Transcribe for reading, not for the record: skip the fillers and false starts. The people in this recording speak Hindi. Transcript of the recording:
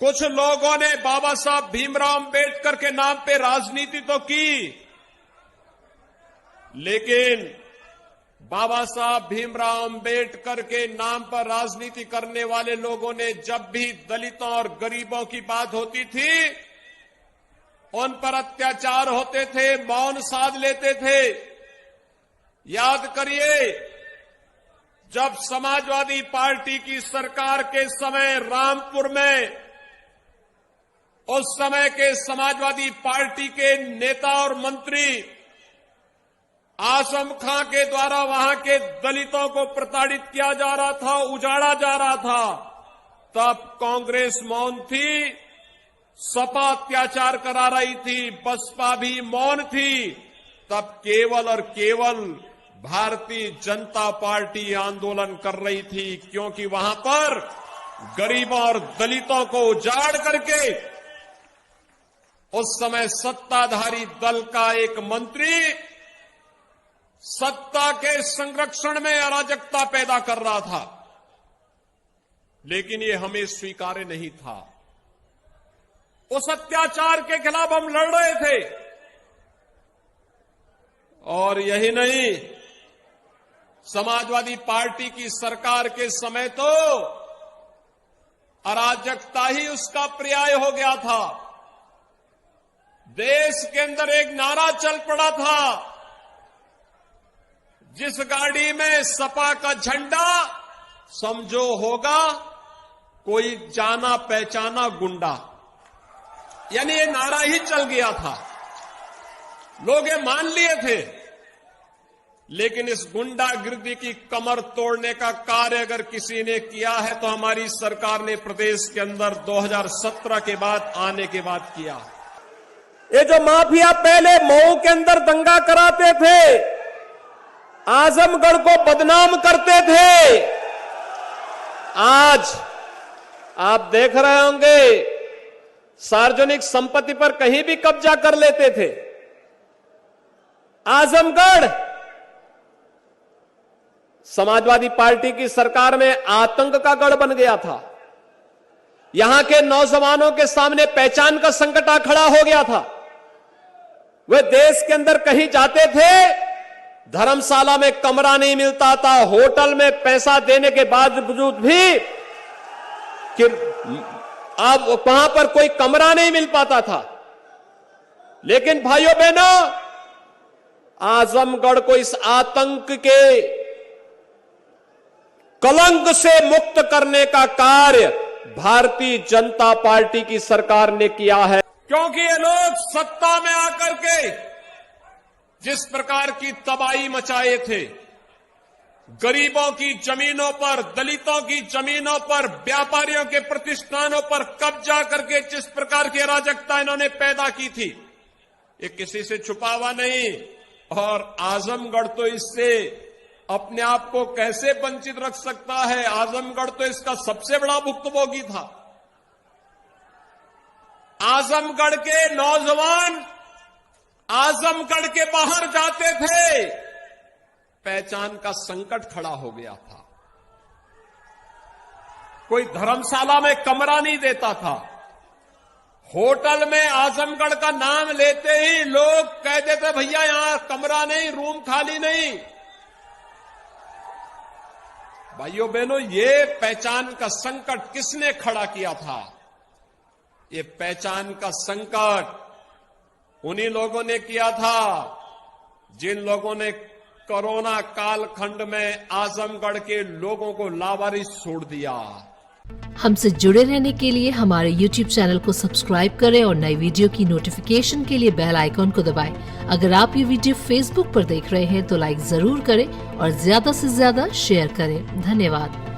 कुछ लोगों ने बाबा साहब भीमराव अंबेडकर के नाम पे राजनीति तो की, लेकिन बाबा साहब भीमराव अंबेडकर के नाम पर राजनीति करने वाले लोगों ने जब भी दलितों और गरीबों की बात होती थी, उन पर अत्याचार होते थे, मौन साध लेते थे। याद करिए, जब समाजवादी पार्टी की सरकार के समय रामपुर में उस समय के समाजवादी पार्टी के नेता और मंत्री आजम खां के द्वारा वहां के दलितों को प्रताड़ित किया जा रहा था, उजाड़ा जा रहा था, तब कांग्रेस मौन थी, सपा अत्याचार करा रही थी, बसपा भी मौन थी। तब केवल और केवल भारतीय जनता पार्टी आंदोलन कर रही थी, क्योंकि वहां पर गरीबों और दलितों को उजाड़ करके उस समय सत्ताधारी दल का एक मंत्री सत्ता के संरक्षण में अराजकता पैदा कर रहा था, लेकिन ये हमें स्वीकार्य नहीं था। उस अत्याचार के खिलाफ हम लड़ रहे थे। और यही नहीं, समाजवादी पार्टी की सरकार के समय तो अराजकता ही उसका पर्याय हो गया था। देश के अंदर एक नारा चल पड़ा था, जिस गाड़ी में सपा का झंडा समझो होगा कोई जाना पहचाना गुंडा, यानी ये नारा ही चल गया था, लोग ये मान लिए थे। लेकिन इस गुंडागिर्दी की कमर तोड़ने का कार्य अगर किसी ने किया है तो हमारी सरकार ने प्रदेश के अंदर 2017 के बाद आने के बाद किया। ये जो माफिया पहले मऊ के अंदर दंगा कराते थे, आजमगढ़ को बदनाम करते थे, आज आप देख रहे होंगे सार्वजनिक संपत्ति पर कहीं भी कब्जा कर लेते थे। आजमगढ़ समाजवादी पार्टी की सरकार में आतंक का गढ़ बन गया था। यहां के नौजवानों के सामने पहचान का संकट आ खड़ा हो गया था। वे देश के अंदर कहीं जाते थे, धर्मशाला में कमरा नहीं मिलता था, होटल में पैसा देने के बावजूद भी कि अब वहां पर कोई कमरा नहीं मिल पाता था। लेकिन भाइयों बहनों, आजमगढ़ को इस आतंक के कलंक से मुक्त करने का कार्य भारतीय जनता पार्टी की सरकार ने किया है। क्योंकि ये लोग सत्ता में आकर के जिस प्रकार की तबाही मचाए थे, गरीबों की जमीनों पर, दलितों की जमीनों पर, व्यापारियों के प्रतिष्ठानों पर कब्जा करके जिस प्रकार की अराजकता इन्होंने पैदा की थी, ये किसी से छुपा हुआ नहीं। और आजमगढ़ तो इससे अपने आप को कैसे वंचित रख सकता है? आजमगढ़ तो इसका सबसे बड़ा भुक्तभोगी था। आजमगढ़ के नौजवान आजमगढ़ के बाहर जाते थे, पहचान का संकट खड़ा हो गया था। कोई धर्मशाला में कमरा नहीं देता था, होटल में आजमगढ़ का नाम लेते ही लोग कह देते भैया यहां कमरा नहीं, रूम खाली नहीं। भाइयों बहनों, ये पहचान का संकट किसने खड़ा किया था? ये पहचान का संकट उन्हीं लोगों ने किया था जिन लोगों ने कोरोना कालखंड में आजमगढ़ के लोगों को लावारिस छोड़ दिया। हमसे जुड़े रहने के लिए हमारे YouTube चैनल को सब्सक्राइब करें और नई वीडियो की नोटिफिकेशन के लिए बेल आइकॉन को दबाएं। अगर आप ये वीडियो Facebook पर देख रहे हैं तो लाइक जरूर करें और ज्यादा से ज्यादा शेयर करें। धन्यवाद।